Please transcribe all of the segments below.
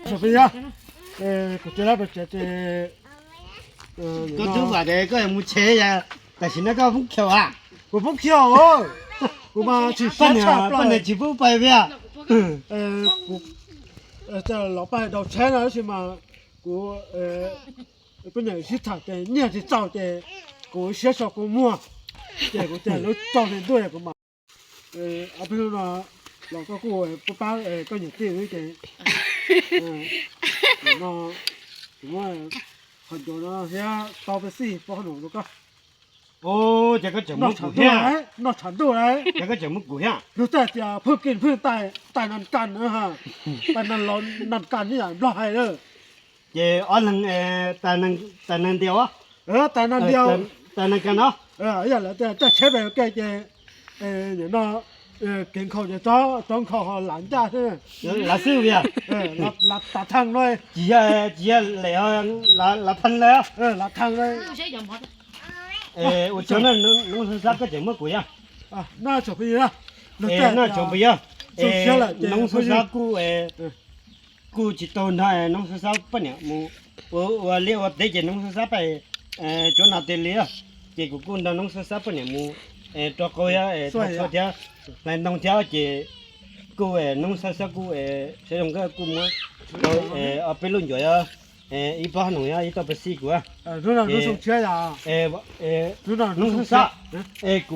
小朋友，我觉得不觉得，个头发的个没切呀，但是那个不巧啊，我不漂哦，我嘛去本山上来就不白呀，这老板到钱了是嘛，我本来是他的，年纪早的，我写小公母，这个在老早年对个嘛，不是说老个我不把个人对那个，那我很多人现到不是不可能那个。哦，这个节目那古香，那程度来，这个节目古香，你在家เพื่อกินเพื่อตายนั่นกันนะฮะตายนั่นร้อนนั่นกันนี่อย่างร้ายเลย 这二人但能掉啊，ตายนั่นเดียว 但能干啊，อย่างละแต่เชฟแบบแกอย่างนั้นกินข้าวจะจ้องข้าวหลานจ้าใช่ไหม 拉手呀，รับตัดทางเลย 几下来啊，拉喷了，รับทางเลย 我讲农村啥个节目古香，น่าจบไปนะ 那就不要，农村啥古去到那农村啥不呢？我对这农村啥呗，就拿得了，这个古到农村啥不呢？多高呀，多条，来农条这古农村啥古这种个古么？被论着呀，一般农呀，一到不西古啊。รู้นะรู้ส่งเชื้อ呀รู้นะ 农村啥？古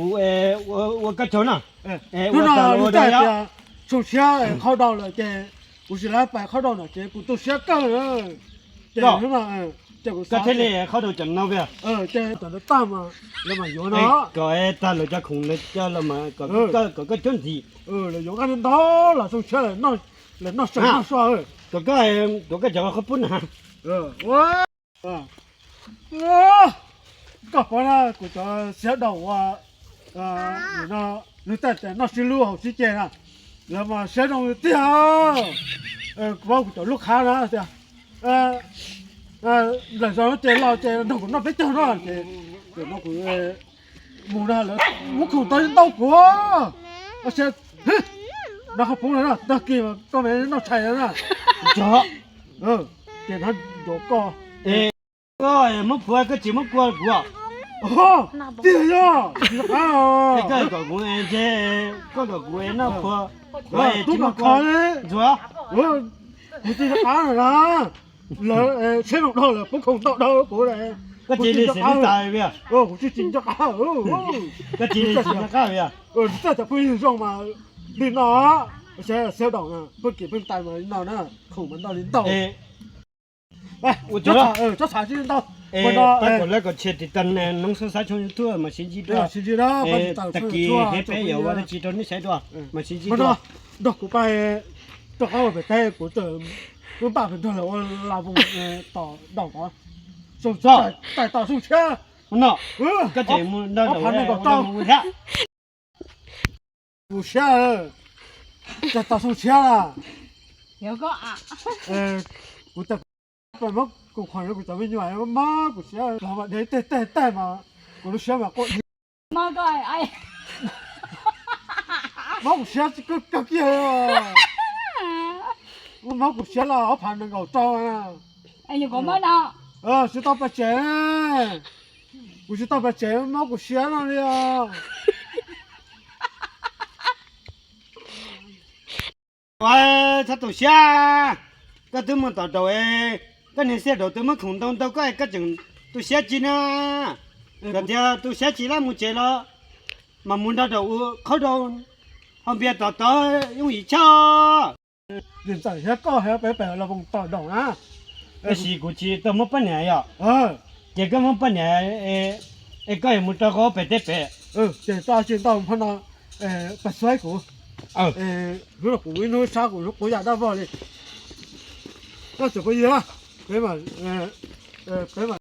我个叫呢？รู้นะรู้แต่ส่งเชื้อเข้าดาวเลยแกกูสิ来摆เข้าดาวน่ะแกกูตัวเชื้อกันเลยแกรู้นะแกกู 个这里好多整那边。แกตอนนั้นตามมาแล้วมาอยู่เนาะ 个大陆家空了家了嘛，个整体，แล้วอยู่กัน到了ส่งเชื้อเลยน่าสวยสวย 个叫好不难。ว้าก็พอนะกูจะเสียดอกว่าอยู่เนาะรู้แต่น่าสิรู้เอาสิเจนะแล้วมาเสียดอกเดียวกูว่ากูจะลูกค้านะเสียหลังจากนั้นเจเราเจน้องกูน่าไปเจอเนาะเจน้องกูมูนะแล้วมูกูตอนเต้ากูเสียน้องเขาพูดเลยนะตะกี้ก็ไม่น้องใช่แล้วนะ 叫，เจนั้นโยก็个没破个节目过过，哦，对呀，啊，个公园这个公园那破，都嘛看嘞，是吧？我这是干了，了钱弄到了，不空到过来，个这里是大边，我去进这干个这里是大边，这不是说嘛，领导啊，小党呢，不给不带嘛，领导呢，口门到领导，哎，我觉得，这啥领导？包括那个车的灯呢，农村啥穷多嘛，新几多？新几多？大概黑白油我都知道你晒多，嘛新几多？到古拜，到好ไปได้กูเจอกูบ้าเป็นเท่าไหร่ว่าเราบุต่อดอกก่อนส่งแต่ต่อส่งเชื่อ 喏，个节目那我看。不是，这到手钱了。有个啊，我在本么我看着我在问你玩妈不是，老板你带嘛，我都想嘛我妈个哎，妈不是个个我妈不是了，我怕能够招啊。哎有个么呢？是到八千，不是到八千，妈不是了的呀。他都下，个怎么到个你写到怎么空洞到个种都写起呢？个家都写起了没接了，嘛没到我考到后边到用一敲，人在些高还白了往到动啊，是过去都没半年呀，这个没半年个也没到好白得白，这大见到碰到不甩股。如果股那啥股国家大报的，那怎么样？别嘛，别嘛。